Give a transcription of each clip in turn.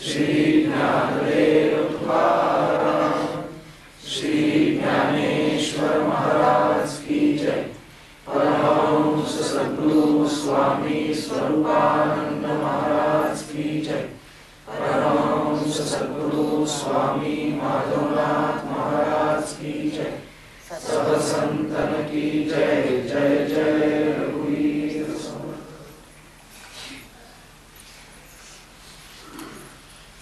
श्री ज्ञानदेव तुकाराम, श्री ज्ञानेश्वर महाराज की जय। परमहंस सद्गुरु स्वामी स्वरूपानंद महाराज की जय। परमहंस सद्गुरु स्वामी माधवनाथ महाराज की जय। सब संतन की जय जय जय रघुवीर समर्थ।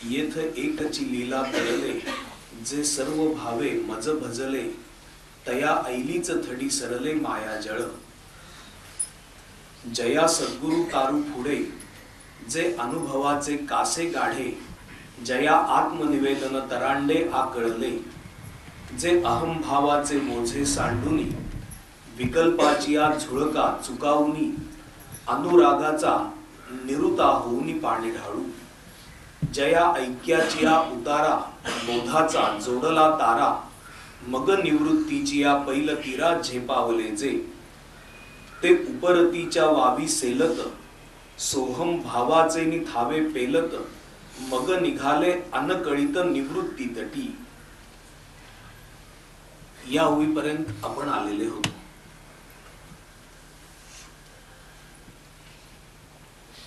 येथ एकची लीला करले, जे सर्व भावे मज भजले, तया ऐलीच थडी सरले माया जळ। जया सद्गुरु तारू पुढे, जे अनुभवाचे कासे गाढे, जया आत्मनिवेदन तरांडे आकळले, जे अहंभावाचे मोझे सांडूनी, विकल्पाचिया झुळका चुकावूनी, अनुरागाचा निरुता होऊनी पाणी ढाळू। जया ऐक्याचिया उतारा, बोधाचा जोडला तारा, मग निवृत्तीचिया पैल तीरा झेपावले जे, ते उपरतीच्या वावी सेलत, सोहम भावाचे नि थावे पेलत, मग निघाले अनकळित निवृत्ती तटी। या होईपर्यंत आपण आलेले होतो।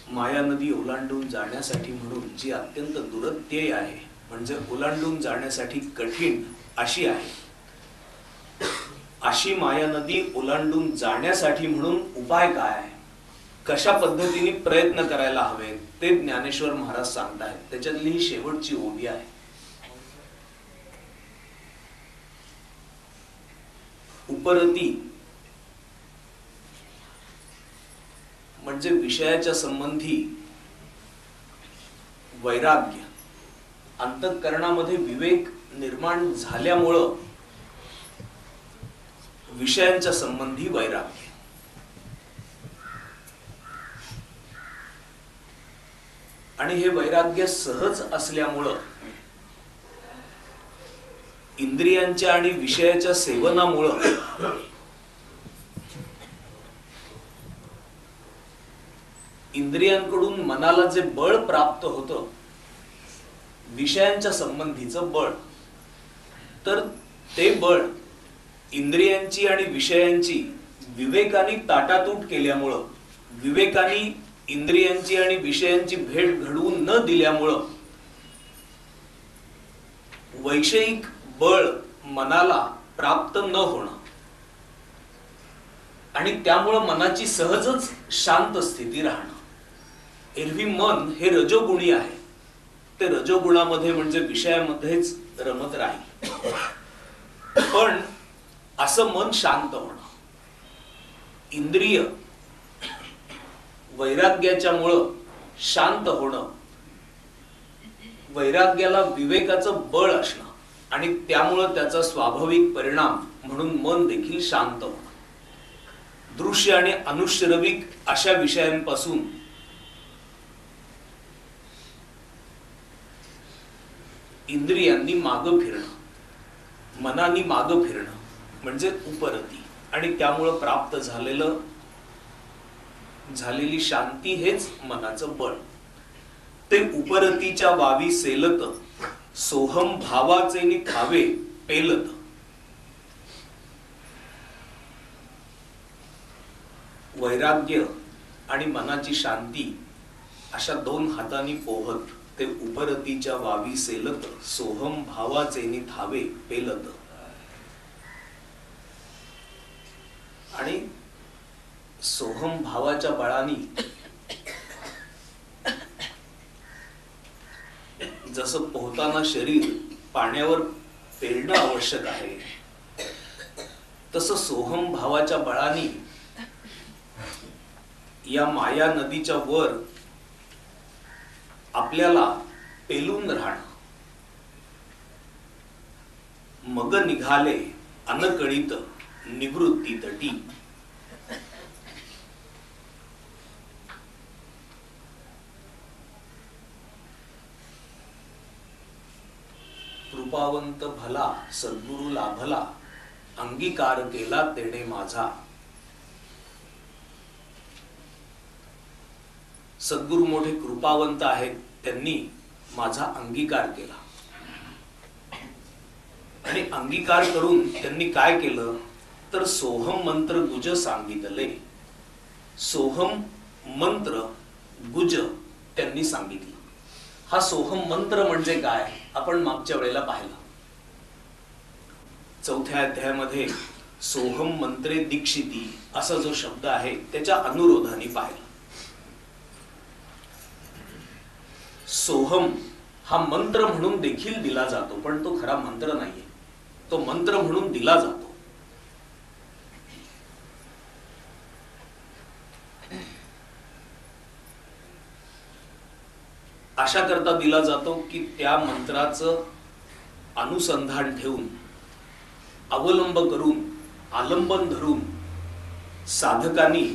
माया नदी ओलांडून जाण्यासाठी म्हणून जी अत्यंत दुरत्यय आहे, म्हणजे ओलांडून जाण्यासाठी कठीण अशी आहे, अशी माया नदी ओलांडून जाण्यासाठी म्हणून उपाय काय आहे, कशा पद्धतीने प्रयत्न करायला हवे, ते ज्ञानेश्वर महाराज सांगतायत। त्याच्यातली ही शेवटची ओवी आहे। उपरती म्हणजे विषयाच्या संबंधी वैराग्य, अंतःकरणामध्ये विवेक निर्माण झाल्यामुळं विषयांच्या संबंधी वैराग्य। आणि हे वैराग्य सहज असल्यामुळं इंद्रियांच्या आणि विषयाच्या सेवनामुळं इंद्रियांकडून मनाला जे बळ प्राप्त होतं, विषयांच्या संबंधीचं बळ, तर ते बळ इंद्रियांची आणि विषयांची विवेकाने ताटातूट केल्यामुळं, विवेकाने इंद्रियांची आणि विषयांची भेट घडवून न दिल्यामुळं वैषयिक बळ मनाला प्राप्त न होणं, आणि त्यामुळं मनाची सहजच शांत स्थिती राहणं। एरवी मन हे रजोगुणी आहे, ते रजोगुणामध्ये म्हणजे विषयामध्येच रमत राहील। पण असं मन शांत होणं, इंद्रिय वैराग्याच्या मुळे शांत होणं, वैराग्याला विवेकाचं बळ असणं, आणि त्यामुळे त्याचा स्वाभाविक परिणाम म्हणून मन देखील शांत होणं। दृश्य आणि अनुश्रविक अशा विषयांपासून इंद्रियांनी मागं फिरणं, मनानी मागं फिरणं म्हणजे उपरती, आणि त्यामुळे प्राप्त झालेली शांती हेच मनाचं बळ। ते उपरतीच्या वावी सेलत, सोहम भावाचे नि थावे पेलत। वैराग्य आणि मनाची शांती अशा दोन हातांनी पोहत ते उपरतीच्या वावी सेलत, सोहम भावाचे नि थावे पेलत। आणि सोहम भावाच्या बळाने जसं पोहताना शरीर पाण्यावर पेलणं आवश्यक आहे, तसं सोहम भावाच्या बळाने या माया नदीच्या वर आपल्याला पेलून राहणं। मग निघाले अनकळित निवृत्ती तटी। कृपावंत भला सद्गुरु लाभला, अंगीकार केला तेने माझा। सद्गुरु मोठे कृपावंत आहेत, त्यांनी माझा अंगीकार केला. आणि अंगीकार करून त्यांनी काय केलं तर सोहम मंत्र गुज सांगितले. सोहम मंत्र गुज त्यांनी सांगितलं. हा सोहम मंत्र म्हणजे काय आपण मागच्या वेळेला पाहिलं. 4थ्या अध्यायामध्ये सोहम मंत्रे दीक्षिती असा जो शब्द आहे त्याच्या अनुरोधाने पाहिलं. सोहम हा मंत्र म्हणून देखील दिला जातो, पण तो खरा मंत्र नाहीये, तो मंत्र म्हणून दिला जातो. अशा करता दिला जातो की त्या मंत्राचं अनुसंधान ठेवून, अवलंब करून, आलंबन धरून साधकांनी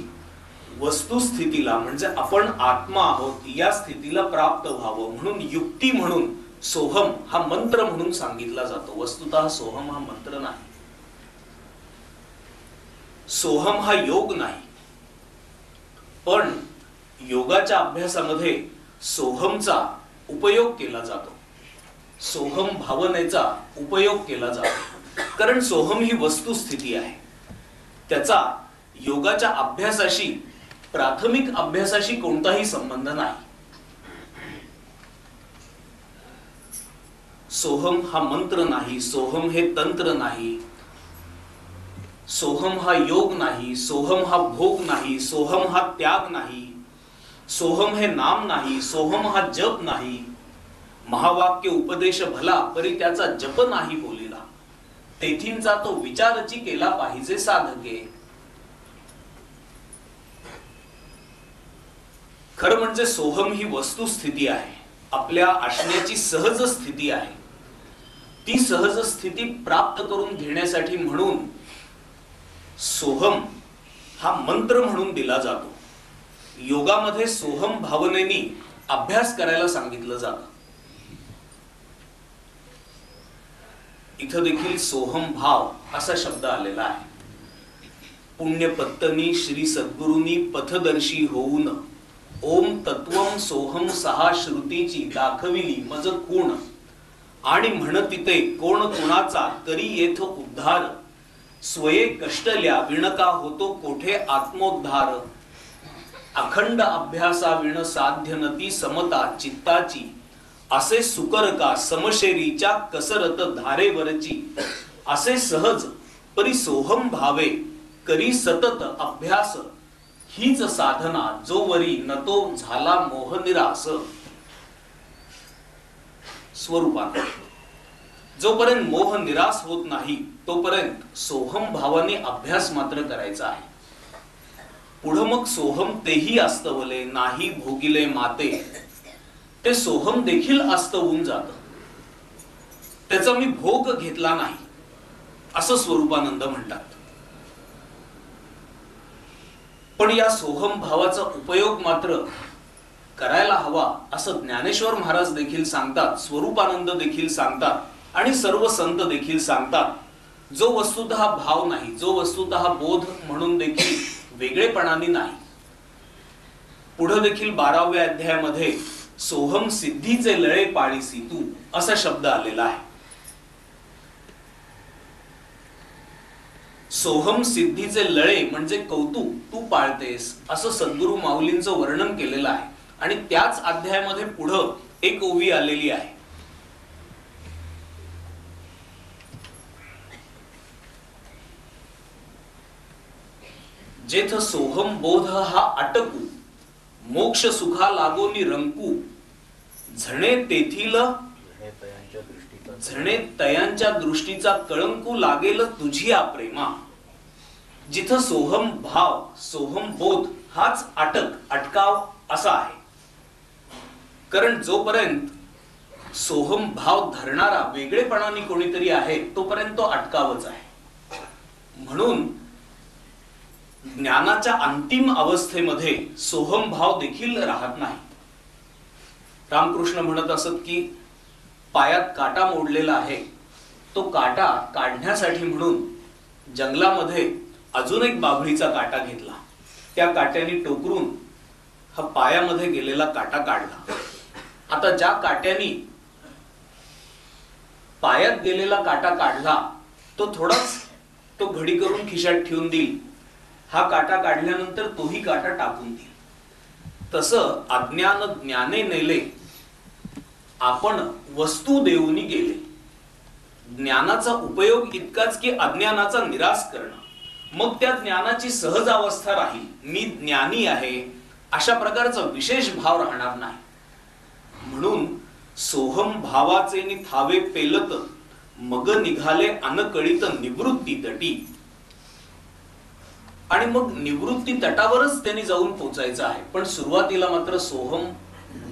वस्तुस्थितीला म्हणजे आपण आत्मा आहोत या स्थितीला प्राप्त व्हावं म्हणून युक्ती म्हणून सोहम हा मंत्र म्हणून सांगितला जातो. वस्तुतः सोहम हा मंत्र नाही, सोहम हा योग नाही. पण योगाच्या अभ्यासामध्ये सोहमचा उपयोग केला जातो, सोहम भावनेचा उपयोग केला जातो. कारण सोहम ही वस्तुस्थिती आहे, त्याचा योगाच्या अभ्यासाशी, प्राथमिक अभ्यासाशी कोणताही संबंध नाही. सोहम हा मंत्र नाही, सोहम हे तंत्र नाही, सोहम हा योग नाही, सोहम हा भोग नाही, सोहम हा त्याग नाही, सोहम हे नाम नाही, सोहम हा जप नाही. महावाक्य उपदेश भला परी त्याचा जप नाही बोलिला, तेथींचा तो विचारची केला पाहिजे साधके. खरं म्हणजे सोहम ही वस्तुस्थिती आहे, आपल्या असण्याची सहज स्थिती आहे. ती सहज स्थिती प्राप्त करून घेण्यासाठी म्हणून सोहम हा मंत्र म्हणून दिला जातो. योगामध्ये सोहम भावनेनी अभ्यास करायला सांगितलं जातं. इथं देखील सोहम भाव असा शब्द आलेला आहे. पुण्यपत्तनी श्री सद्गुरूंनी पथदर्शी होऊन ओम तत्वम सोहम सहा श्रुतीची दाखविली मज कोण आणि म्हणतिते कोण कोणाचा करी येथ उद्धार स्वये कष्टल्या विणका होतो कोठे आत्मोद्धार अखंड अभ्यासा विण साध्य नती समता चित्ताची असे सुकर का समशेरीच्या कसरत धारेवरची असे सहज परी सोहम भावे करी सतत अभ्यास हीच साधना जोवरी न तो झाला मोह निरास. स्वरूपात जोपर्यंत मोह निराश होत नाही तोपर्यंत सोहम भावाने अभ्यास मात्र करायचा आहे. पुढं मग सोहम तेही अस्तवले नाही भोगिले माते, ते सोहम देखील अस्तवून जात. त्याचा मी भोग घेतला नाही असं स्वरूपानंद म्हणतात. पण या सोहम भावाचा उपयोग मात्र करायला हवा असं ज्ञानेश्वर महाराज देखील सांगतात, स्वरूपानंद देखील सांगतात आणि सर्व संत देखील सांगतात. जो वस्तुतः भाव नाही, जो वस्तुतः बोध म्हणून देखील वेगळेपणाने नाही. पुढे देखील 12व्या अध्यायामध्ये सोहम सिद्धीचे लळे पाळीसी तू असा शब्द आलेला आहे. सोहम सिद्धीचे लळे म्हणजे कौतुक तू पाळतेस असं सद्गुरु माऊलींचं वर्णन केलेलं आहे. आणि त्याच अध्यायामध्ये पुढं एक ओवी आलेली आहे. जेथ सोहम बोध हा अटकू मोक्ष सुखा लागोनी रंकू झणे तेथील झणे तयांच्या दृष्टीचा कळंकू लागेल तुझी आ प्रेमा. जिथं सोहम भाव सोहम बोध हाच अटकाव असा आहे. कारण जोपर्यंत सोहम भाव धरणारा वेगळेपणाने कोणीतरी आहे तोपर्यंत तो अटकावच आहे. म्हणून ज्ञानाच्या अंतिम अवस्थेमध्ये सोहम भाव देखील राहत नाही. रामकृष्ण म्हणत असत की पायात काटा मोडलेला आहे, तो काटा काढण्यासाठी म्हणून जंगलामध्ये अजून एक बाभळीचा काटा घेतला. त्या काट्याने टोकरून हा पायामध्ये गेलेला काटा काढला आता ज्या काट्यानी पायात गेलेला काटा काढला तो थोडाच तो घडी करून खिशात ठेवून देईल, हा काटा काढल्यानंतर तोही काटा टाकून देईल. तसं अज्ञान ज्ञाने नेले, आपण वस्तू देऊनी गेले. ज्ञानाचा उपयोग इतकाच की अज्ञानाचा निराश करणं. मग त्या ज्ञानाची सहज अवस्था राहील, मी ज्ञानी आहे अशा प्रकारचा विशेष भाव राहणार नाही. म्हणून सोहम भावाचे नि थावे पेलत, मग निघाले अनकळीत निवृत्ती तटी. आणि मग निवृत्ती तटावरच त्यांनी जाऊन पोचायचं आहे. पण सुरुवातीला मात्र सोहम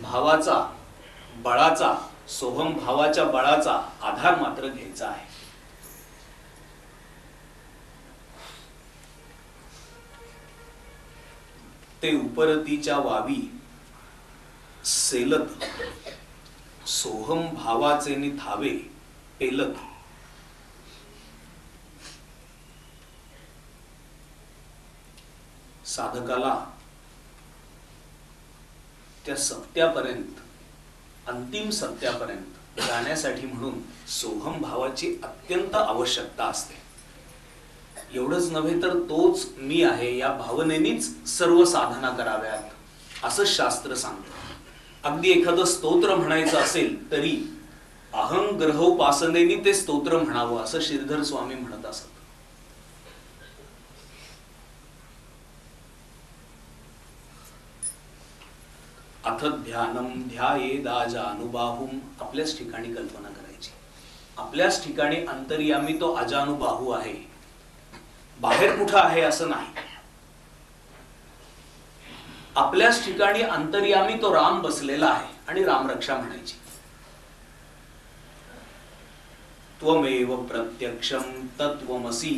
भावाचा बळाचा, सोहम भावाच्या बळाचा आधार मात्र घ्यायचा आहे. ते उपरतीच्या वावी सेलत, सोहम भावाचे नि थावे पेलत. साधकाला त्या सत्यापर्यंत, अंतिम सत्यापर्यंत जाण्यासाठी म्हणून सोहम भावाची अत्यंत आवश्यकता असते. एवढंच नव्हे तर तोच मी आहे या भावनेनीच सर्व साधना कराव्यात असं शास्त्र सांगतं. अगदी एखादं स्तोत्र म्हणायचं असेल तरी अहं ग्रहोपासनेनी ते स्तोत्र म्हणावं असं श्रीधर स्वामी म्हणत असत. अथ ध्यानम ध्यायेदाजानुबाहुम. आपल्याच ठिकाणी कल्पना करायची, आपल्याच ठिकाणी अंतर्यामी तो अजानुबाहू आहे, बाहेर कुठं आहे असं नाही. आपल्याच ठिकाणी अंतर्यामी तो राम बसलेला आहे आणि रामरक्षा म्हणायची. त्वमेव प्रत्यक्षम तत्वमसी,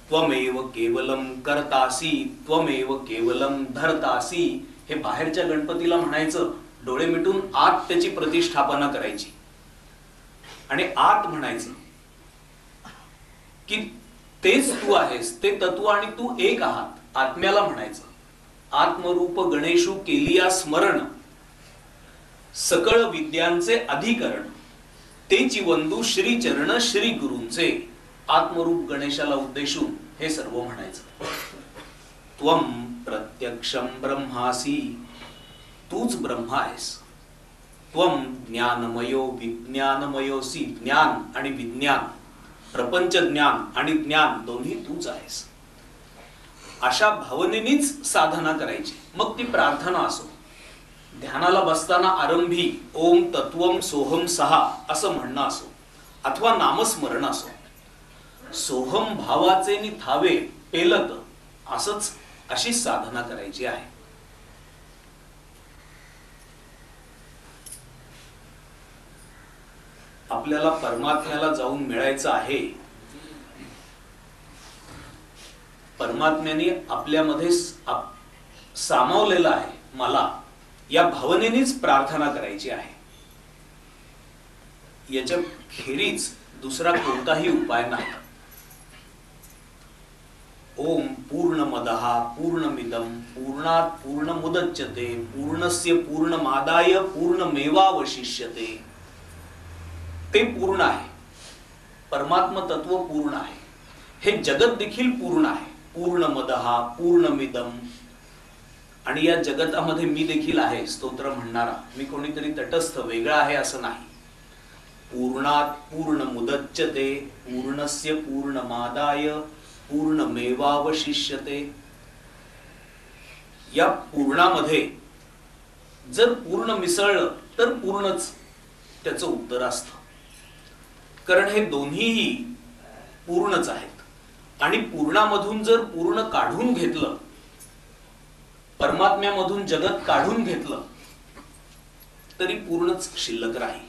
त्वमेव केवलम कर्तासी, त्वमेव केवलम धर्तासी. हे बाहेरच्या गणपतीला म्हणायचं, डोळे मिटून आत त्याची प्रतिष्ठापना करायची आणि आत म्हणायचं की तेच तू आहेस, ते तत्व आणि तू एक आहात. आत्म्याला म्हणायचं आत्मरूप गणेशू केलिया स्मरण, सकळ विद्यांचे अधिकरण, तेची वंदू श्री चरण श्री गुरूंचे. आत्मरूप गणेशाला उद्देशून हे सर्व म्हणायचं. त्वम प्रत्यक्षम ब्रह्मासी, तूच ब्रह्मा आहेस. त्वम ज्ञानमयो विज्ञानमयोसी. ज्ञान आणि विज्ञान, प्रपंच ज्ञान आणि ज्ञान दोन्ही तूच आहेस. अशा भावनेनीच साधना करायची. मग ती प्रार्थना असो, ध्यानाला बसताना आरंभी ओम तत्वम सोहम सहा असं म्हणणं असो, अथवा नामस्मरण असो, सोहम भावाचे नि थावे पेलत असंच अशी साधना करायची आहे. आपल्याला परमात्म्याला जाऊन मिळायचं आहे. परमात्म्याने आपल्यामध्ये सामावलेला आहे मला, या भावनेनेच प्रार्थना करायची आहे. याच्या खेरीज दुसरा कोणताही उपाय नाही. ओम पूर्णमदः पूर्णमिदं पूर्णात् पूर्णमुदच्यते पूर्णस्य पूर्णमादाय पूर्णमेवावशिष्यते. ते पूर्ण आहे, परमात्म तत्व पूर्ण आहे, हे जगत देखील पूर्ण आहे. पूर्णमदः पूर्णमिदं. आणि या जगतामध्ये मी देखील आहे, स्तोत्र म्हणणारा. मी कोणीतरी तटस्थ वेगळा आहे असं नाही. पूर्णात् पूर्णमुदच्यते पूर्णस्य पूर्णमादाय पूर्णमेवावशिष्यते. या पूर्णामध्ये जर पूर्ण मिसळलं तर पूर्णच त्याचं उत्तर असतं. कारण हे दोन्हीही पूर्णच आहेत. आणि पूर्णामधून जर पूर्ण काढून घेतलं, परमात्म्यामधून जगत काढून घेतलं, तरी पूर्णच शिल्लक राहील.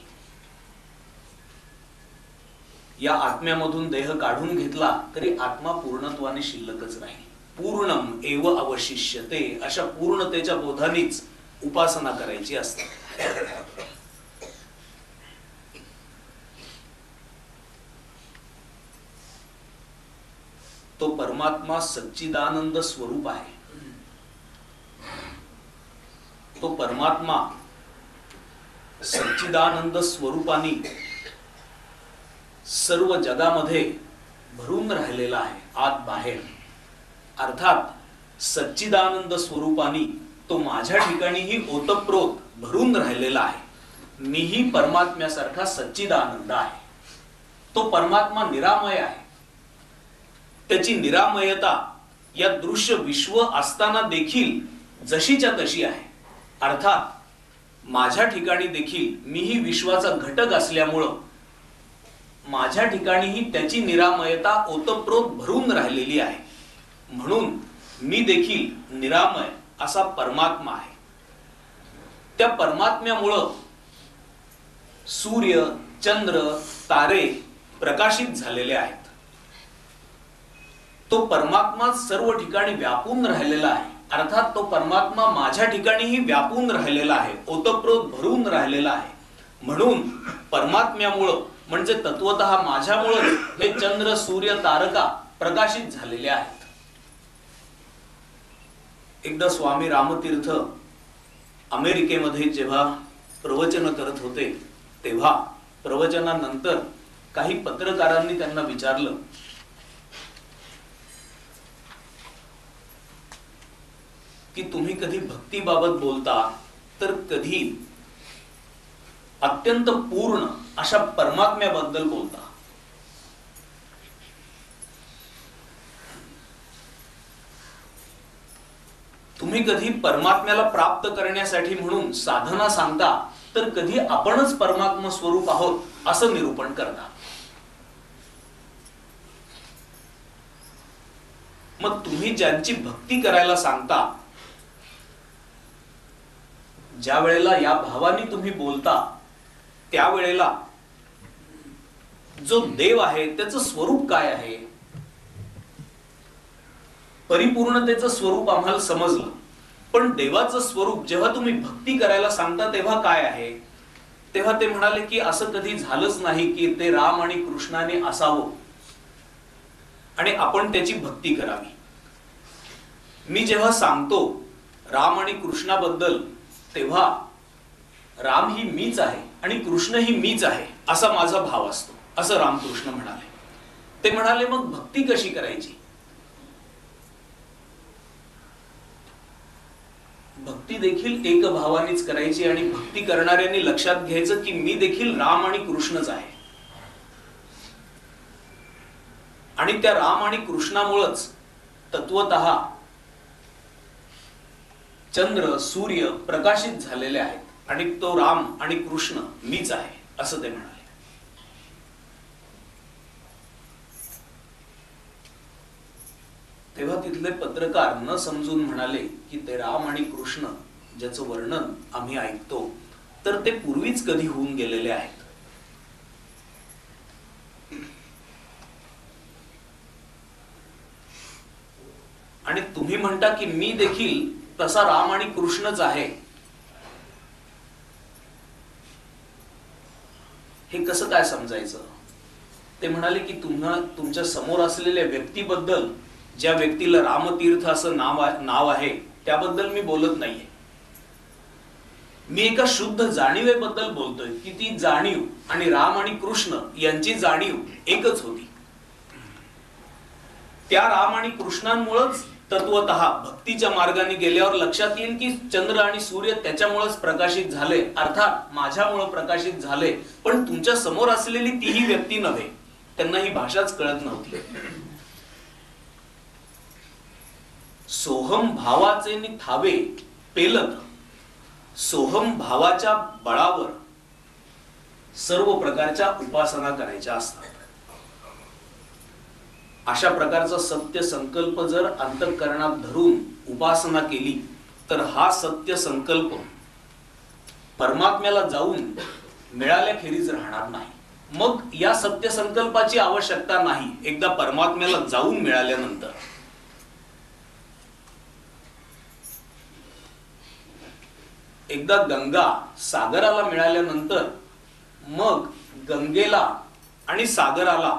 या आत्म्यामधून देह काढून घेतला तरी आत्मा पूर्णत्वाने शिल्लकच राहील. पूर्णम एव अवशिष्यते. अशा पूर्णतेच्या बोधानीच उपासना करायची असते. तो परमात्मा सच्चिदानंद स्वरूप आहे. तो परमात्मा सच्चिदानंद स्वरूपानी सर्व जगामध्ये भरून राहिलेला आहे, आत बाहेर. अर्थात सच्चिदानंद स्वरूपानी तो माझ्या ठिकाणीही ओतप्रोत भरून राहिलेला आहे. मीही परमात्म्यासारखा सच्चिदानंद आहे. तो परमात्मा निरामय आहे. त्याची निरामयता या दृश्य विश्व असताना देखील जशीच्या तशी आहे. अर्थात माझ्या ठिकाणी देखील मीही विश्वाचा घटक असल्यामुळं माझ्या ठिकाणीही त्याची निरामयता ओतप्रोत भरून राहिलेली आहे. म्हणून मी देखील निरामय असा परमात्मा आहे. त्या परमात्म्यामुळं सूर्य, चंद्र, तारे प्रकाशित झालेले आहेत. तो परमात्मा सर्व ठिकाणी व्यापून राहिलेला आहे. अर्थात तो परमात्मा माझ्या ठिकाणीही व्यापून राहिलेला आहे, ओतप्रोत भरून राहिलेला आहे. म्हणून परमात्म्यामुळं म्हणजे तत्वतः माझ्यामुळं हे चंद्र, सूर्य, तारका प्रकाशित झालेले आहेत. एकदा स्वामी रामतीर्थ अमेरिकेमध्ये जेव्हा प्रवचन करत होते, तेव्हा प्रवचनानंतर काही पत्रकारांनी त्यांना विचारलं की तुम्ही कधी भक्तीबाबत बोलता तर कधी अत्यंत पूर्ण अशा परमात्म्याबद्दल बोलता. तुम्ही कधी परमात्म्याला प्राप्त करण्यासाठी म्हणून साधना सांगता तर कधी आपणच परमात्मा स्वरूप आहोत असं निरूपण करता. मग तुम्ही ज्यांची भक्ती करायला सांगता, ज्या वेळेला या भावाने तुम्ही बोलता, त्यावेळेला जो देव आहे त्याचं स्वरूप काय आहे, परिपूर्णतेचं स्वरूप आम्हाला समजलं. पण देवाचं स्वरूप जेव्हा तुम्ही भक्ती करायला सांगता तेव्हा काय आहे? तेव्हा ते म्हणाले की असं कधी झालंच नाही की ते राम आणि कृष्णाने असावं आणि आपण त्याची भक्ती करावी. मी जेव्हा सांगतो राम आणि कृष्णाबद्दल तेव्हा राम ही मीच आहे आणि कृष्ण ही मीच आहे असा माझा भाव असतो, असं रामकृष्ण म्हणाले. ते म्हणाले मग भक्ती कशी करायची? भक्ती देखील एक भावानेच करायची आणि भक्ती करणाऱ्यांनी लक्षात घ्यायचं की मी देखील राम आणि कृष्णच आहे. आणि त्या राम आणि कृष्णामुळेच तत्वतः चंद्र, सूर्य प्रकाशित झालेले आहेत आणि तो राम आणि कृष्ण मीच आहे असं ते म्हणाले. तेव्हा तिथले पत्रकार न समजून म्हणाले की ते राम आणि कृष्ण ज्याचं वर्णन आम्ही ऐकतो तर ते पूर्वीच कधी होऊन गेलेले आहेत. आणि तुम्ही म्हणता की मी देखील तसा राम आणि कृष्णच आहे. हे कसं काय समजायचं? ते म्हणाले की तुमच्या समोर असलेल्या व्यक्तीबद्दल, ज्या व्यक्तीला रामतीर्थ असं नाव आहे त्याबद्दल मी बोलत नाहीये. मी एका शुद्ध जाणीवेबद्दल बोलतोय की ती जाणीव आणि राम आणि कृष्ण यांची जाणीव एकच होती. त्या राम आणि कृष्णांमुळेच तत्वतः भक्तीच्या मार्गाने गेल्यावर लक्षात येईल की चंद्र आणि सूर्य त्याच्यामुळेच प्रकाशित झाले, अर्थात माझ्यामुळे प्रकाशित झाले. पण तुमच्या समोर असलेली तीही व्यक्ती नव्हे, त्यांना ही भाषाच कळत नव्हती. सोहम भावाचे नि थावे पेलत, सोहम भावाच्या बळावर सर्व प्रकारच्या उपासना करायच्या असतात. अशा प्रकारचा सत्य संकल्प जर अंतःकरणात धरून उपासना केली तर हा सत्य संकल्प परमात्म्याला जाऊन मिळाल्याखेरीज राहणार नाही. मग या सत्य संकल्पाची आवश्यकता नाही एकदा परमात्म्याला जाऊन मिळाल्यानंतर. एकदा गंगा सागराला मिळाल्यानंतर मग गंगेला आणि सागराला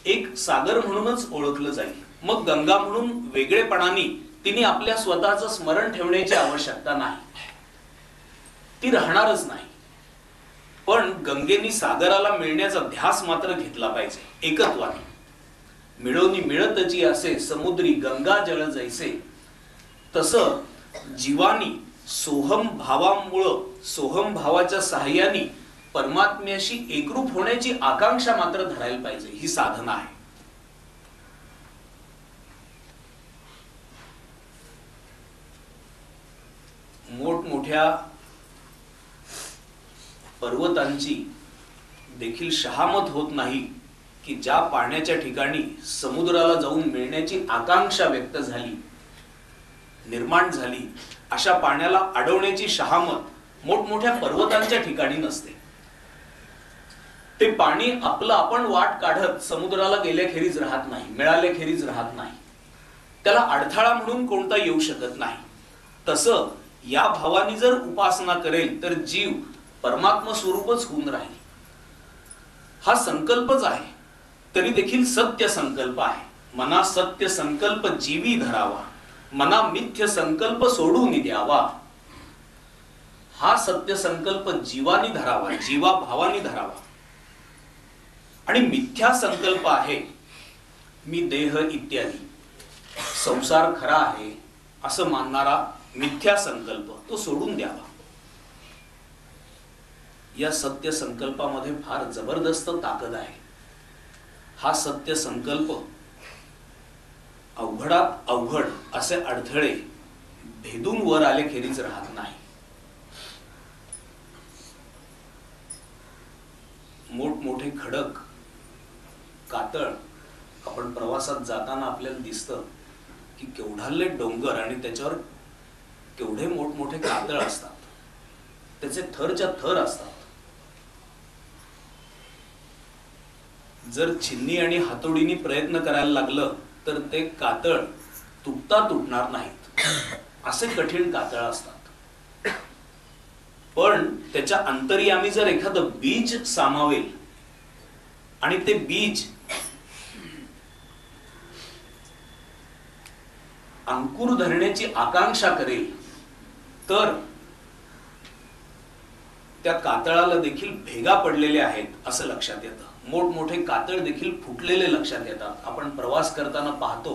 एक सागर म्हणूनच ओळखलं जाईल. मग गंगा म्हणून वेगळेपणाने तिने आपल्या स्वतःचं स्मरण ठेवण्याची आवश्यकता नाही, ती राहणारच नाही. पण गंगेनी सागराला मिळण्याचा ध्यास मात्र घेतला पाहिजे एकत्वाने. मिळवणी मिळतची असे समुद्री गंगा जळ जैसे, तसं जीवानी सोहम भावामुळं, सोहम भावाच्या साह्याने परमात्म्याशी एकरूप होण्याची आकांक्षा मात्र धरायला पाहिजे. ही साधना आहे. मोठमोठ्या पर्वतांची देखील शहामत होत नाही की ज्या पाण्याच्या ठिकाणी समुद्राला जाऊन मिळण्याची आकांक्षा व्यक्त झाली, निर्माण झाली, अशा पाण्याला अडवण्याची शहामत मोठमोठ्या पर्वतांच्या ठिकाणी नसते. ते पाणी आपलं आपण वाट काढत समुद्राला गेल्याखेरीज राहत नाही, मिळाल्याखेरीज राहत नाही. त्याला अडथळा म्हणून कोणता येऊ शकत नाही. तसं या भावानी जर उपासना करेल तर जीव परमात्मा स्वरूपच होऊन राहील. हा संकल्पच आहे, तरी देखील सत्य संकल्प आहे. मना सत्य संकल्प जीवी धरावा, मना मिथ्य संकल्प सोडून द्यावा. हा सत्य संकल्प जीवानी धरावा, जीवा भावानी धरावा. आणि मिथ्या संकल्प आहे, मी देह इत्यादी, संसार खरा आहे असं मानणारा मिथ्या संकल्प तो सोडून द्यावा. या सत्य संकल्पामध्ये फार जबरदस्त ताकद आहे. हा सत्य संकल्प अवघडात अवघड असे अडथळे भेदून वर आले खेरीज राहत नाही. मोठमोठे खडक, कातळ आपण प्रवासात जाताना आपल्याला दिसतं की केवढाले डोंगर आणि त्याच्यावर केवढे मोठमोठे कातळ असतात, त्याचे थरच्या थर असतात. जर छिन्नी आणि हातोडीने प्रयत्न करायला लागलं तर ते कातळ तुटणार नाहीत, असे कठीण कातळ असतात. पण त्याच्या अंतर्यामी जर एखादं बीज सामावेल आणि ते बीज अंकुर धरण्याची आकांक्षा करेल तर त्या कातळाला देखील भेगा पडलेल्या आहेत असं लक्षात येतं. मोठमोठे कातळ देखील फुटलेले लक्षात येतात. आपण प्रवास करताना पाहतो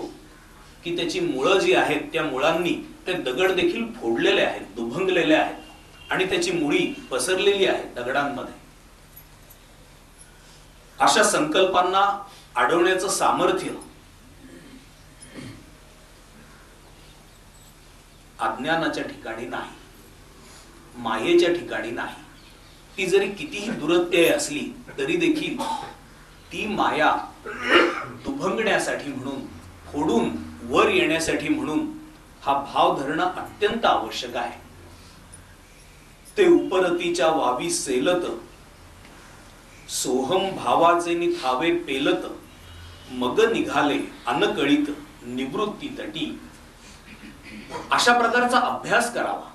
की त्याची मुळं जी आहेत त्या मुळांनी ते दगड देखील फोडलेले आहेत, दुभंगलेले आहेत आणि त्याची मुळी पसरलेली आहे दगडांमध्ये. अशा संकल्पांना अडवण्याचं सामर्थ्य अज्ञानाच्या ठिकाणी नाही, मायेच्या ठिकाणी नाही. ती जरी कितीही दुरत्यय असली तरी देखील ती माया दुभंगण्यासाठी म्हणून, फोडून वर येण्यासाठी म्हणून हा भाव धरणं अत्यंत आवश्यक आहे. ते उपरतीच्या वावी सेलत, सोहम भावाचे निथावे पेलत, मग निघाले अनकळीत निवृत्ती तटी. अशा प्रकारचा अभ्यास करावा.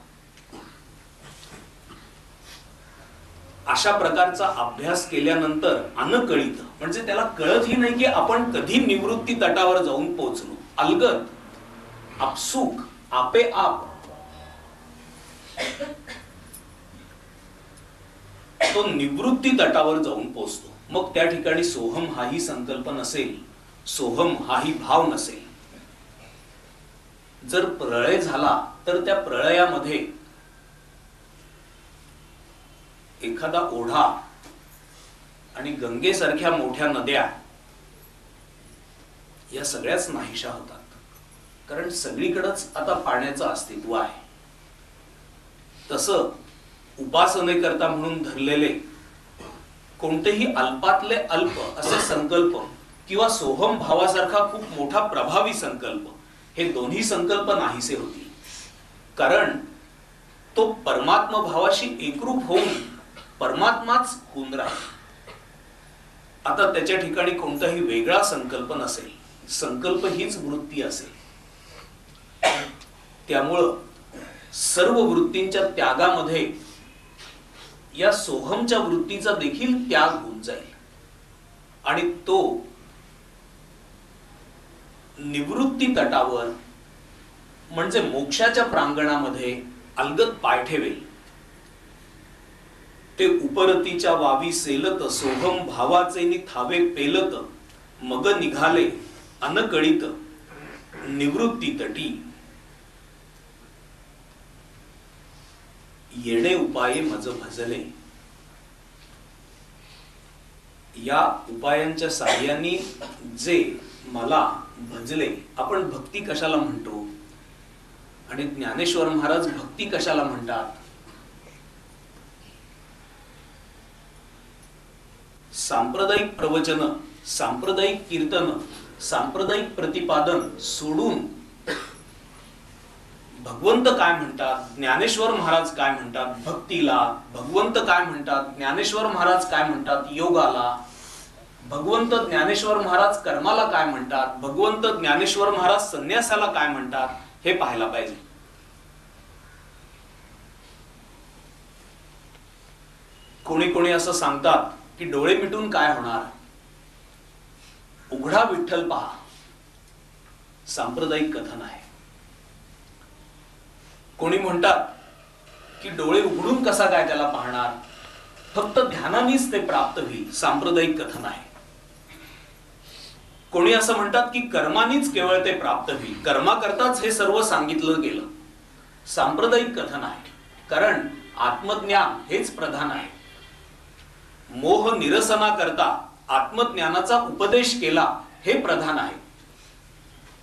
अशा प्रकारचा अभ्यास केल्यानंतर अनकळीत म्हणजे त्याला कळतही नाही की आपण कधी निवृत्ती तटावर जाऊन पोहोचलो. अलगद, आपसुक, आपे आप तो निवृत्ती तटावर जाऊन पोहोचतो. मग त्या ठिकाणी सोहम हाही संकल्प नसेल, सोहम हाही भाव नसेल. जर प्रळय झाला तर त्या प्रळयामध्ये एखादा ओढा आणि गंगेसारख्या मोठ्या नद्या या सगळ्याच नाहीशा होतात. कारण सगळीकडेच आता पाण्याचं अस्तित्व आहे. तसं उपासनेकरता म्हणून धरलेले कोणतेही अल्पातले अल्प असे संकल्प किंवा सोहम भावासारखा खूप मोठा प्रभावी संकल्प, हे दोन्ही संकल्प नाहीसे होतील. कारण तो परमात्मा भावाशी एकरूप होऊन परमात्माच होऊन राहील. आता त्याच्या ठिकाणी कोणताही वेगळा संकल्प नसेल, संकल्प हीच वृत्ती असेल. त्यामुळं सर्व वृत्तींच्या त्यागामध्ये या सोहमच्या वृत्तीचा देखील त्याग होऊन जाईल आणि तो निवृत्ती तटावर म्हणजे मोक्षाच्या प्रांगणामध्ये अलगद पाय ठेवेल. ते उपरतीच्या वावी सेलत, सोहम भावाचे थावे पेलत, मग निघाले अनकळीत निवृत्ती तटी. येणे उपाये मज भजले. या उपायांच्या साह्याने जे मला भजले. आपण भक्ती कशाला म्हणतो आणि ज्ञानेश्वर महाराज भक्ती कशाला म्हणतात? सांप्रदायिक प्रवचन, सांप्रदायिक कीर्तन, सांप्रदायिक प्रतिपादन सोडून भगवंत काय म्हणतात, ज्ञानेश्वर महाराज काय म्हणतात भक्तीला, भगवंत काय म्हणतात, ज्ञानेश्वर महाराज काय म्हणतात योगाला, भगवंत ज्ञानेश्वर महाराज कर्माला काय म्हणतात, भगवंत ज्ञानेश्वर महाराज संन्यासाला काय म्हणतात, हे पाहायला पाहिजे. कोणी कोणी असं सांगतात की डोळे मिटून काय होणार, उघडा विठ्ठल पहा. सांप्रदायिक कथन आहे. कोणी म्हणतात की डोळे उघडून कसा काय त्याला पाहणार, फक्त ध्यानानेच ते प्राप्त होईल. सांप्रदायिक कथन आहे. कोणी असं म्हणतात की कर्मानीच केवळ ते प्राप्त होईल, कर्मा करताच हे सर्व सांगितलं गेलं. सांप्रदायिक कथन आहे. कारण आत्मज्ञान हेच प्रधान आहे. मोह निरसना करता आत्मज्ञानाचा उपदेश केला हे प्रधान आहे.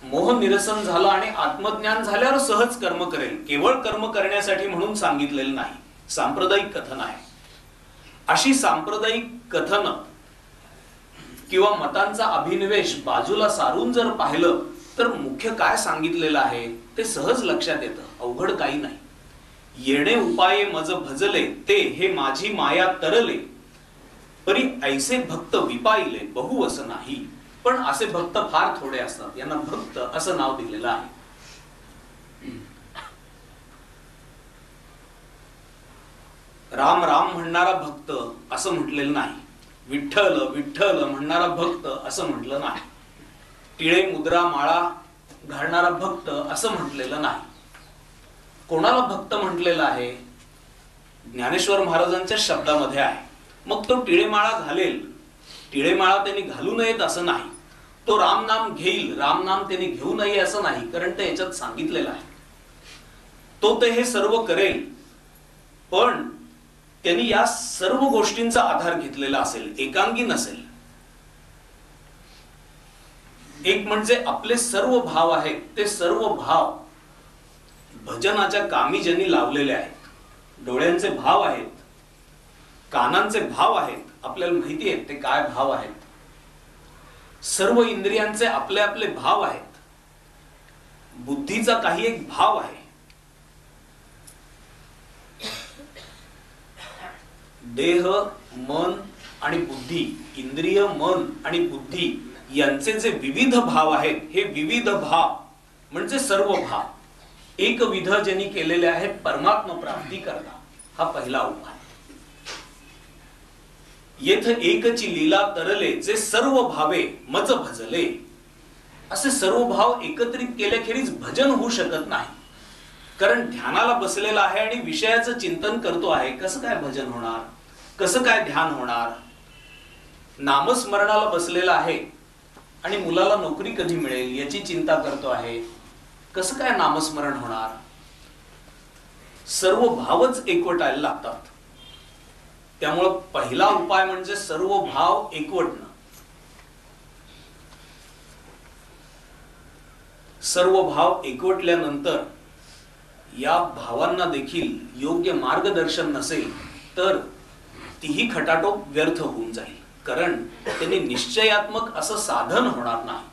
मोह निरसन झालं आणि आत्मज्ञान झाल्यावर सहज कर्म करेल, केवळ कर्म करण्यासाठी म्हणून सांगितलेलं नाही. सांप्रदायिक कथन आहे. अशी सांप्रदायिक कथन किंवा मतांचा अभिनिवेश बाजूला सारून जर पाहिलं तर मुख्य काय सांगितलेलं आहे ते सहज लक्षात येतं. अवघड काही नाही. येणे उपाये मज भजले, ते हे माझी माया तरले, परी ऐसे भक्त विपाईले बहुवस नाही. पण असे भक्त फार थोडे असतात. यांना भक्त असं नाव दिलेलं आहे. राम राम म्हणणारा भक्त असं म्हटलेलं नाही. विठ्ठल विठ्ठल म्हणणारा भक्त असं म्हटलं नाही. टिळे मुद्रा माळा घालणारा भक्त असं म्हटलेलं नाही. कोणाला भक्त म्हटलेलं आहे? ज्ञानेश्वर महाराजांच्या शब्दामध्ये आहे. मग तो टिळेमाळा घालेल, टिळेमाळा त्यांनी घालू नयेत असं नाही. तो राम नाम घेईल, राम नाम त्यांनी घेऊ नये असं नाही, कारण ते याच्यात सांगितलेलं आहे. तो ते हे सर्व करेल, पण त्यांनी या सर्व गोष्टींचा आधार घेतलेला असेल, एकांगी नसेल. एक म्हणजे आपले सर्व भाव आहेत, ते सर्व भाव भजनाच्या कामी ज्यांनी लावलेले आहेत. डोळ्यांचे भाव आहेत, कानांचे भाव आहेत, आपल्याला माहिती आहे ते काय भाव आहेत. सर्व इंद्रियांचे आपले आपले भाव आहेत. बुद्धीचा काही एक भाव आहे. देह, मन आणि बुद्धी, इंद्रिय, मन आणि बुद्धी यांचे जे विविध भाव आहेत, हे विविध भाव म्हणजे सर्व भाव एकविध ज्यांनी केलेले आहेत परमात्मा प्राप्ती करता. हा पहिला उपाय. येथ एकची लीला तरले, जे सर्व भावे मज भजले. असे सर्व भाव एकत्रित केल्याखेरीज भजन होऊ शकत नाही. कारण ध्यानाला बसलेला आहे आणि विषयाचं चिंतन करतो आहे, कसं काय भजन होणार, कसं काय ध्यान होणार. नामस्मरणाला बसलेला आहे आणि मुलाला नोकरी कधी मिळेल याची चिंता करतो आहे, कसं काय नामस्मरण होणार. सर्व भावच एकवटायला लागतात. त्यामुळे पहिला उपाय म्हणजे सर्व भाव एकवटणं. सर्व भाव एकवटल्यानंतर या भावांना देखील योग्य मार्गदर्शन नसेल तर तीही खटाटोप व्यर्थ होऊन जाईल. कारण त्यांनी निश्चयात्मक असं साधन होणार नाही.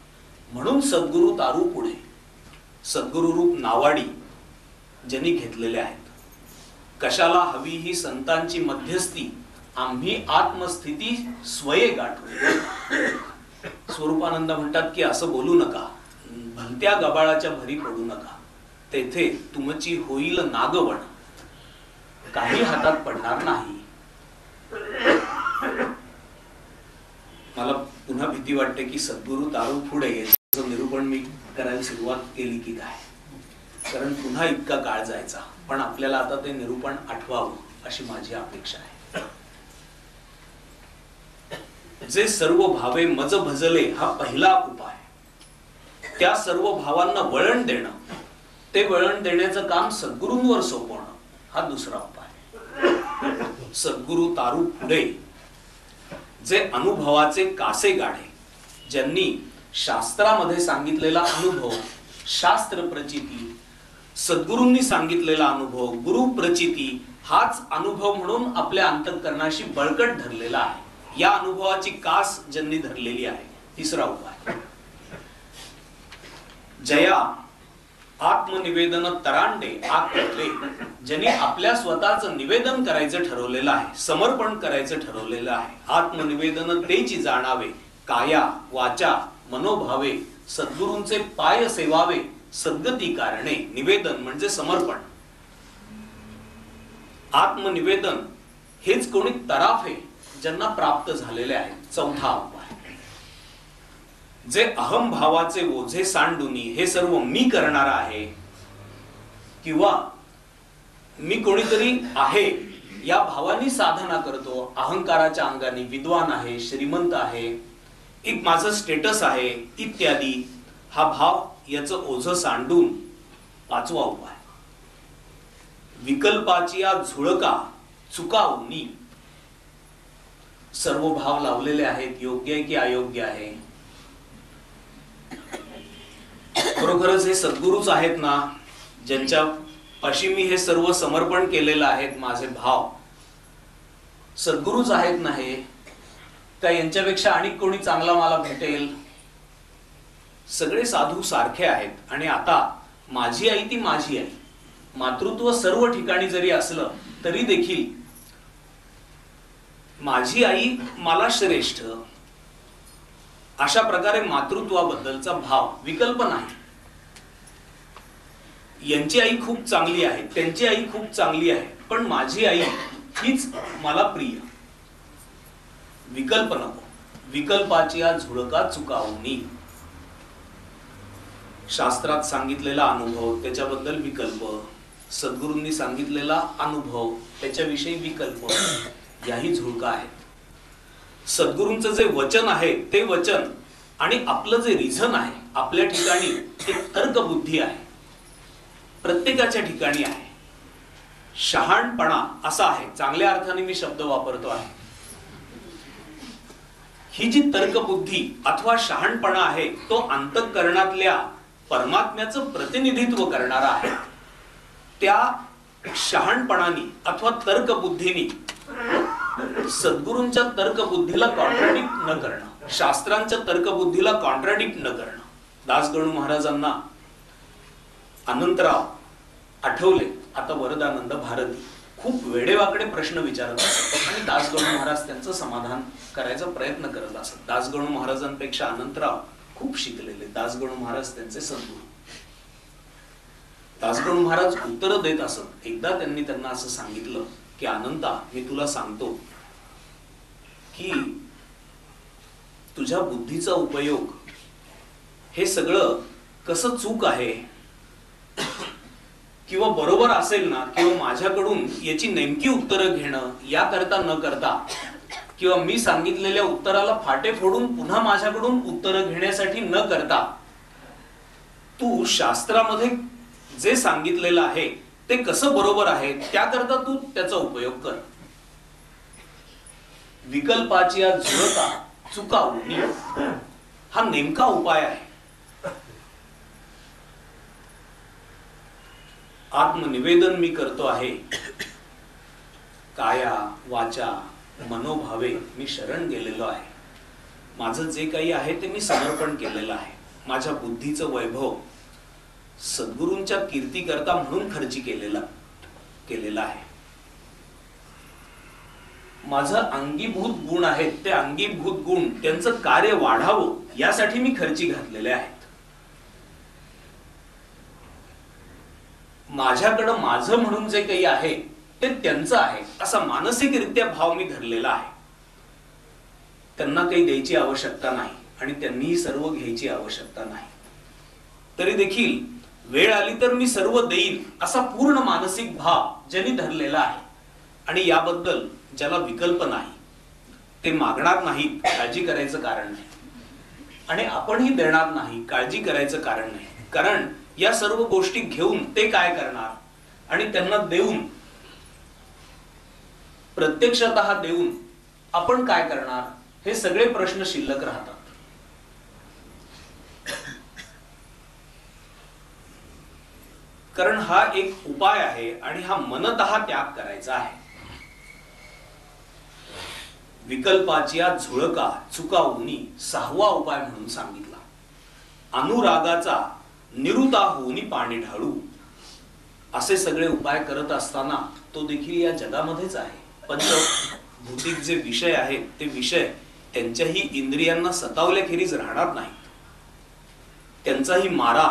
म्हणून सद्गुरु तारू पुढे, सद्गुरु रूप नावाडी ज्यांनी घेतलेले आहेत. कशाला हवी ही संतांची मध्यस्थी, आम्ही आत्मस्थिती स्वये गाठू. स्वरूपानंद म्हणतात की असं बोलू नका, भलत्या गबाळाच्या भरी पडू नका, तेथे तुमची होईल नागवण, काही हातात पडणार नाही. मला पुन्हा भीती वाटते की सद्गुरु तारू पुढे याचं निरूपण मी करायला सुरुवात केली की काय, कारण पुन्हा इतका काळ जायचा. पण आपल्याला आता ते निरूपण आठवावं अशी माझी अपेक्षा आहे. जे सर्व भावे मज भजले हा पहिला उपाय. त्या सर्व भावांना वळण देणं, ते वळण देण्याचं काम सद्गुरूंवर सोपवणं हा दुसरा उपाय. सद्गुरु तारू पुढे जे अनुभवाचे कासे गाढे, ज्यांनी शास्त्रामध्ये सांगितलेला अनुभव, शास्त्र प्रचिती, सद्गुरूंनी सांगितलेला अनुभव, गुरु प्रचिती हाच अनुभव म्हणून आपल्या अंतःकरणाशी बळकट धरलेला आहे. या अनुभवाची कास ज्यांनी धरलेली आहे. तिसरा उपाय. जया आत्मनिवेदन तरांडे आत्मले, ज्यांनी आपल्या स्वतःचं निवेदन करायचं ठरवलेलं आहे, समर्पण करायचं ठरवलेलं आहे. आत्मनिवेदन तेची जाणावे, काया वाचा मनोभावे, सद्गुरूंचे पाय सेवावे, सद्गती कारणे. निवेदन म्हणजे समर्पण. आत्मनिवेदन हेच कोणी तराफे ज्यांना प्राप्त झालेले आहेत. चौथा उपाय. जे अहम भावाचे ओझे सांडुनी हे सर्व मी करणार आहे, किंवा मी कोणीतरी आहे या भावानी साधना करतो, अहंकाराच्या अंगाने विद्वान आहे, श्रीमंत आहे, एक माझं स्टेटस आहे इत्यादी, हा भाव याचं ओझं सांडून. पाचवा उपाय. विकल्पाची या झुळका चुकावणी. सर्व भाव लावलेले आहेत, योग्य आहे की अयोग्य आहे. खरोखरच हे सद्गुरूच आहेत ना, ज्यांच्या पाशी मी हे सर्व समर्पण केलेलं आहे, माझे भाव सद्गुरूच आहेत ना हे, का यांच्यापेक्षा आणि कोणी चांगला मला भेटेल? सगळे साधू सारखे आहेत. आणि आता माझी आई ती माझी आई. मातृत्व सर्व ठिकाणी जरी असलं तरी देखील माझी आई मला श्रेष्ठ, अशा प्रकारे मातृत्वाबद्दलचा भाव, विकल्प नाही. यांची आई खूप चांगली आहे, त्यांची आई खूप चांगली आहे, पण माझी आई हीच मला प्रिय. विकल्प नको. विकल्पाची या झुळका चुकावणी. शास्त्रात सांगितलेला अनुभव त्याच्याबद्दल विकल्प, सद्गुरूंनी सांगितलेला अनुभव त्याच्याविषयी विकल्प, याही झुळका आहेत. सद्गुरूंचं जे वचन आहे ते वचन आणि आपलं जे रिझन आहे आपल्या ठिकाणी, ते तर्कबुद्धी आहे, प्रत्येकाच्या ठिकाणी आहे. शहाणपणा असा आहे, चांगल्या अर्थाने मी शब्द वापरतो आहे. ही जी तर्कबुद्धी अथवा शहाणपणा आहे तो अंतःकरणातल्या परमात्म्याचं प्रतिनिधित्व करणारा आहे. त्या शहाणपणाने अथवा तर्कबुद्धीने सद्गुरूंच्या तर्कबुद्धीला कॉन्ट्राडिक्ट न करणं, शास्त्रांच्या तर्कबुद्धीला कॉन्ट्राडिक्ट न करणं. दासगणू महाराजांना अनंतराव आठवले, आता वरदानंद भारती खूप वेडेवाकडे प्रश्न विचारत असत आणि दासगणू महाराज त्यांचं समाधान करायचा प्रयत्न करत असत. दासगणू महाराजांपेक्षा अनंतराव खूप शिकलेले. दासगणू महाराज त्यांचे सद्गुरू. दासगणू महाराज उत्तर देत असत. एकदा त्यांनी त्यांना असं सांगितलं की अनंता, मी तुला सांगतो की तुझ्या बुद्धीचा उपयोग हे सगळं कसं चूक आहे किंवा बरोबर असेल ना, किंवा माझ्याकडून याची नेमकी उत्तरं घेणं याकरता न करता, किंवा मी सांगितलेल्या उत्तराला फाटे फोडून पुन्हा माझ्याकडून उत्तरं घेण्यासाठी न करता, तू शास्त्रामध्ये जे सांगितलेलं आहे ते कसं बरोबर आहे त्याकरता तू त्याचा उपयोग कर. विकल्पाची या झुळका चुकावणी हा नेमका उपाय आहे. आत्मनिवेदन मी करतो आहे, काया वाचा मनोभावे मी शरण गेलेलो आहे. माझं जे काही आहे ते मी समर्पण केलेलं आहे. माझ्या बुद्धीचं वैभव सद्गुरूंच्या कीर्ती करता म्हणून खर्ची केलेला आहे. माझं अंगीभूत गुण आहेत, ते अंगीभूत गुण त्यांचं कार्य वाढावं यासाठी मी खर्ची घातलेले आहेत. माझ्याकडं माझं म्हणून जे काही आहे ते त्यांचं आहे असा मानसिकरित्या भाव मी धरलेला आहे. त्यांना काही द्यायची आवश्यकता नाही आणि त्यांनीही सर्व घ्यायची आवश्यकता नाही. तरी देखील वेळ आली तर मी सर्व देईन असा पूर्ण मानसिक भाव ज्यांनी धरलेला आहे आणि याबद्दल ज्याला विकल्प नाही ते मागणार नाहीत, काळजी करायचं कारण नाही. आणि आपणही देणार नाही, काळजी करायचं कारण नाही. कारण या सर्व गोष्टी घेऊन ते काय करणार आणि त्यांना देऊन, प्रत्यक्षतः देऊन आपण काय करणार, हे सगळे प्रश्न शिल्लक राहतात. कारण हा एक उपाय आहे आणि हा मनतः त्याग करायचा आहे. विकल्पाच्या झुळका चुकावूनी सहावा उपाय म्हणून सांगितला. अनुरागाचा निरुता होऊनी पाणी ढाळू. असे सगळे उपाय करत असताना तो देखील या जगामध्येच आहे. पंचभौतिक जे विषय आहेत ते विषय त्यांच्याही इंद्रियांना सतावल्याखेरीज राहणार नाहीत. त्यांचाही मारा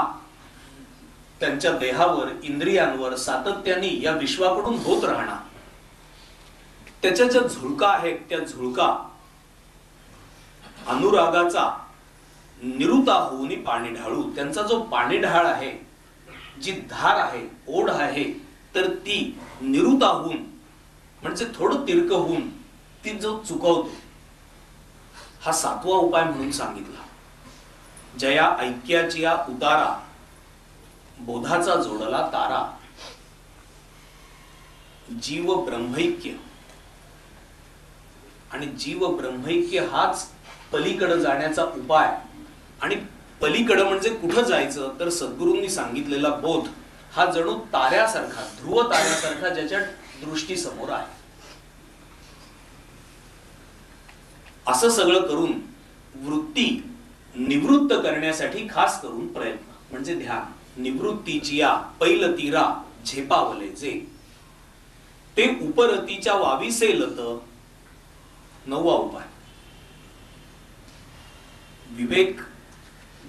त्यांच्या देहावर, इंद्रियांवर सातत्याने या विश्वाकडून होत राहणार. त्याच्या ज्या झुळका आहेत त्या झुळका अनुरागाचा निरुता होऊनी पाणी ढाळू. त्यांचा जो पाणी ढाळ आहे, जी धार आहे, ओढ आहे, तर ती निरुता होऊन म्हणजे थोडं तिरक होऊन ती जो चुकवतो, हा सातवा उपाय म्हणून सांगितला. जया ऐक्याची या उतारा, बोधाचा जोडला तारा. जीव ब्रह्मैक्य, आणि जीव ब्रह्मैक्य हाच पलीकडे जाण्याचा उपाय. आणि पलीकडे म्हणजे कुठं जायचं, तर सद्गुरूंनी सांगितलेला बोध हा जणू ताऱ्यासारखा, ध्रुव ताऱ्यासारखा ज्याच्या दृष्टी समोर आहे. असं सगळं करून वृत्ती निवृत्त करण्यासाठी खास करून प्रयत्न म्हणजे ध्यान. निवृत्तीची या पैल तीरा झेपावले जे, ते उपरतीच्या वाविसे लत. नववा उपाय विवेक.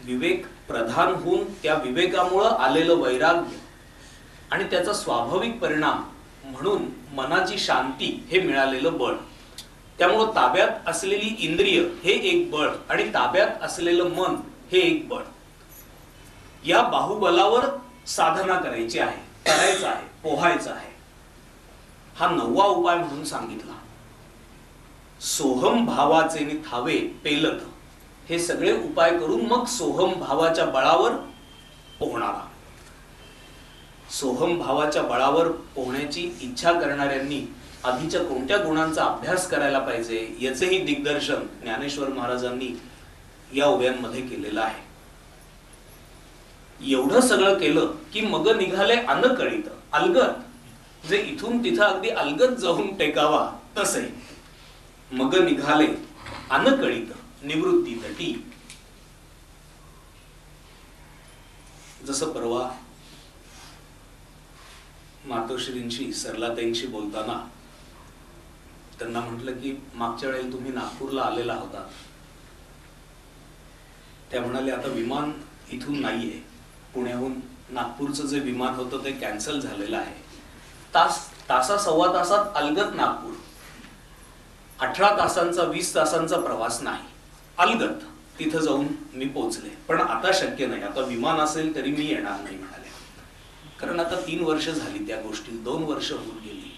विवेक प्रधान होऊन त्या विवेकामुळं आलेलं वैराग्य आणि त्याचा स्वाभाविक परिणाम म्हणून मनाची शांती हे मिळालेलं बळ. त्यामुळं ताब्यात असलेली इंद्रिय हे एक बळ आणि ताब्यात असलेलं मन हे एक बळ. या बाहुबलावर साधना करायची आहे, करायचं आहे, पोहायचं आहे. हा नववा उपाय म्हणून सांगितला. सोहम भावाचे थावे पेलत. हे सगळे उपाय करून मग सोहम भावाच्या बळावर पोहणारा. सोहम भावाच्या बळावर पोहण्याची इच्छा करणाऱ्यांनी आधीच्या कोणत्या गुणांचा अभ्यास करायला पाहिजे याचेही दिग्दर्शन ज्ञानेश्वर महाराजांनी या ओव्यांमध्ये केलेलं आहे. एवढं सगळं केलं की मग निघाले अनकळीत. अलगत, जे इथून तिथं अगदी अलगत जाऊन टेकावा तसे मग निघाले अनकळीत निवृत्ती तटी. जसं परवा मातोश्रींशी, सरलाताईंशी बोलताना त्यांना म्हटलं की मागच्या वेळेला तुम्ही नागपूरला आलेला होता. त्या म्हणाले आता विमान इथून नाहीये, पुण्याहून नागपूरचं जे विमान होतं ते कॅन्सल झालेलं आहे. तासा सव्वा तासात अलगत नागपूर. 18 तासांचा 20 तासांचा प्रवास नाही, अलगत तिथं जाऊन मी पोहोचले. पण आता शक्य नाही, आता विमान असेल तरी मी येणार नाही म्हणाले. कारण आता 3 वर्ष झाली त्या गोष्टी, 2 वर्ष होऊन गेली.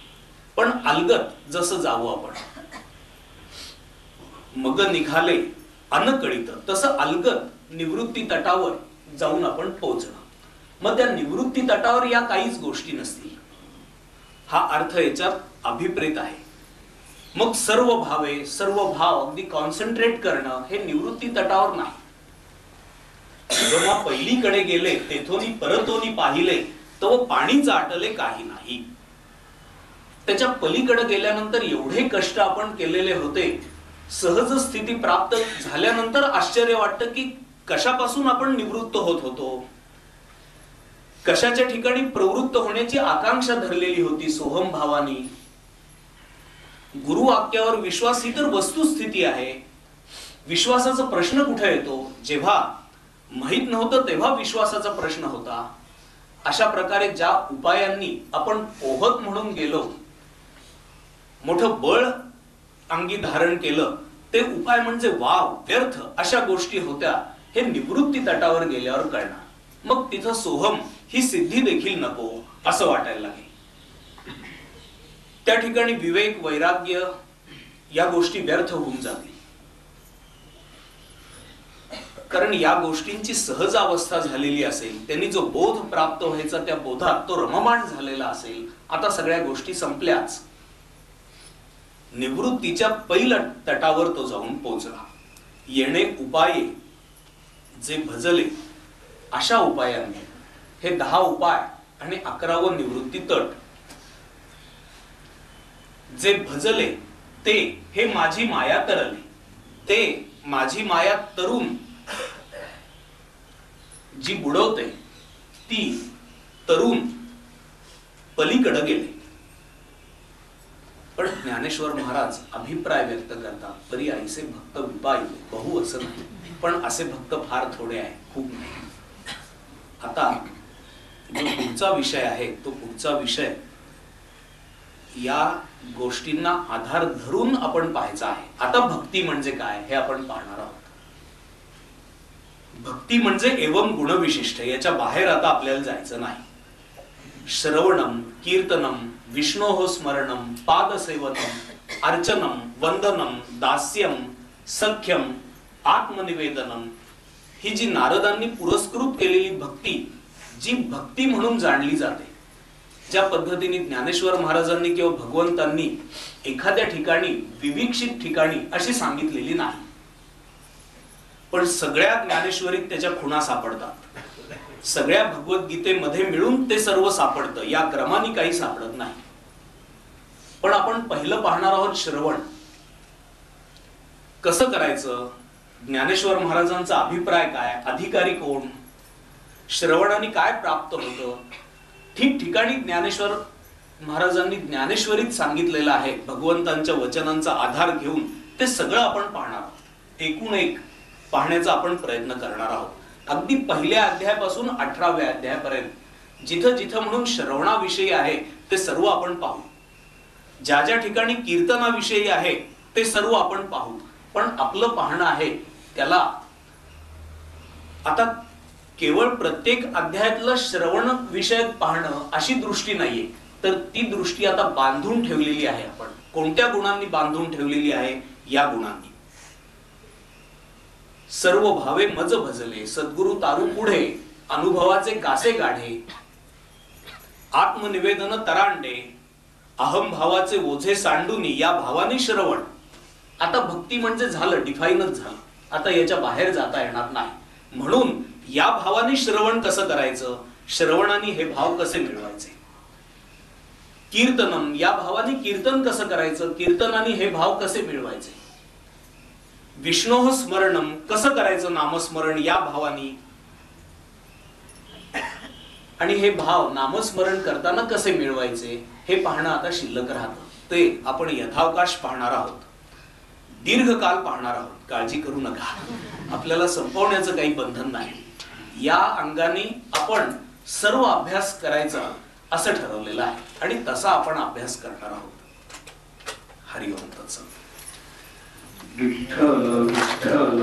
पण अलगत जसं जावं आपण. मग निघाले अनकळीत, तसं अलगत निवृत्ती तटावर जाऊन आपण पोहोचणं. मग त्या निवृत्ती तटावर या काहीच गोष्टी नसतील, हा अर्थ याच्यात अभिप्रेत आहे. मग सर्व भावे, सर्व भाव अगदी कॉन्सन्ट्रेट करणं हे निवृत्ती तटावर नाही. जेव्हा पहिलीकडे गेले तेथोनी परतोनी पाहिले तो पाणीच आटले काही नाही. त्याच्या पलीकडे गेल्यानंतर एवढे कष्ट आपण केलेले होते, सहज स्थिती प्राप्त झाल्यानंतर आश्चर्य वाटतं की कशापासून आपण निवृत्त होत होतो, कशाच्या ठिकाणी प्रवृत्त होण्याची आकांक्षा धरलेली होती सोहम भावानी. गुरु वाक्यावर विश्वास ही तर वस्तुस्थिती आहे. विश्वासाचा प्रश्न कुठे येतो? जेव्हा माहित नव्हतं तेव्हा विश्वासाचा प्रश्न होता. अशा प्रकारे ज्या उपायांनी आपण पोहत म्हणून गेलो, मोठं बळ अंगी धारण केलं, ते उपाय म्हणजे वाव, व्यर्थ अशा गोष्टी होत्या. हे निवृत्ती तटावर गेल्यावर कळणार. मग तिथं सोहम ही सिद्धी देखील नको असं वाटायला लागेल. त्या ठिकाणी विवेक, वैराग्य या गोष्टी व्यर्थ होऊन जातील. कारण या गोष्टींची सहज अवस्था झालेली असेल, त्यांनी जो बोध प्राप्त व्हायचा त्या बोधात तो रममाण झालेला असेल. आता सगळ्या गोष्टी संपल्याच. निवृत्तीच्या पैल तटावर तो जाऊन पोहोचला. येणे उपाये जे भजले, अशा उपायांनी हे 10 उपाय आणि 11वं निवृत्ती तट. जे भजले ते हे माझी माया तरले, ते माझी माया तरुण जी बुडवते ती तरुण पलीकडे गेले. पण ज्ञानेश्वर महाराज अभिप्राय व्यक्त करतात, परी ऐसे भक्त विपाई बहु असं नाही, पण असे भक्त फार थोडे आहे, खूप नाही. आता जो पुढचा विषय आहे तो पुढचा विषय या गोष्टींना आधार धरून आपण पाहायचा आहे. आता भक्ती म्हणजे काय हे आपण पाहणार आहोत. भक्ती म्हणजे एवं गुणविशिष्ट, याच्या बाहेर आता आपल्याला जायचं नाही. श्रवणम, कीर्तनम, विष्णोः स्मरणम, पादसेवनम, अर्चनम, वंदनम, दास्यम, सख्यम, आत्मनिवेदनम, ही जी नारदांनी पुरस्कृत केलेली भक्ती, जी भक्ती म्हणून जाणली जाते, ज्या पद्धतीने ज्ञानेश्वर महाराजांनी किंवा भगवंतांनी एखाद्या ठिकाणी विविक्षित ठिकाणी अशी सांगितलेली नाही, पण सगळ्या ज्ञानेश्वरीत त्याच्या खुणा सापडतात. सगळ्या भगवद्गीतेमध्ये मिळून ते सर्व सापडतं, या क्रमाने काही सापडत नाही. पण आपण पहिलं पाहणार आहोत श्रवण कसं करायचं, ज्ञानेश्वर महाराजांचा अभिप्राय काय, अधिकारी कोण, श्रवणाने काय प्राप्त होतं. ठिकठिकाणी ज्ञानेश्वर महाराजांनी ज्ञानेश्वरीत सांगितलेलं आहे. भगवंतांच्या वचनांचा आधार घेऊन ते सगळं आपण पाहणार आहोत. एकूण एक पाहण्याचा आपण प्रयत्न करणार आहोत. अगदी पहिल्या अध्यायापासून 18व्या अध्यायापर्यंत जिथं जिथं म्हणून श्रवणाविषयी आहे ते सर्व आपण पाहू. ज्या ज्या ठिकाणी कीर्तनाविषयी आहे ते सर्व आपण पाहू. पण आपलं पाहणं आहे त्याला आता केवळ प्रत्येक अध्यायातलं श्रवण विषयक पाहणं अशी दृष्टी नाहीये, तर ती दृष्टी आता बांधून ठेवलेली आहे. आपण कोणत्या गुणांनी बांधून ठेवलेली आहे, या गुणांनी. सर्व भावे मज भजले, सद्गुरु तारू पुढे, अनुभवाचे कासे गाढे, आत्मनिवेदन तरांडे, अहम भावाचे ओझे सांडूनी, या भावाने श्रवण. आता भक्ती म्हणजे झालं, डिफाईनच झालं. आता याच्या बाहेर जाता येणार नाही. म्हणून या भावाने श्रवण कसं करायचं, श्रवणाने हे भाव कसे मिळवायचे. कीर्तनम, या भावाने कीर्तन कसं करायचं, कीर्तनाने हे भाव कसे मिळवायचे. विष्णोः स्मरणम, कसं करायचं नामस्मरण या भावानी, आणि हे भाव नामस्मरण करताना कसे मिळवायचे हे पाहणं आता शिल्लक राहतं. ते आपण यथावकाश पाहणार आहोत, दीर्घकाल पाहणार आहोत. काळजी करू नका, आपल्याला संपवण्याचं काही बंधन नाही. या अंगाने आपण सर्व अभ्यास करायचा असं ठरवलेलं आहे आणि तसा आपण अभ्यास करणार आहोत. हरिओम तत्सत. विठ्ठल विठ्ठल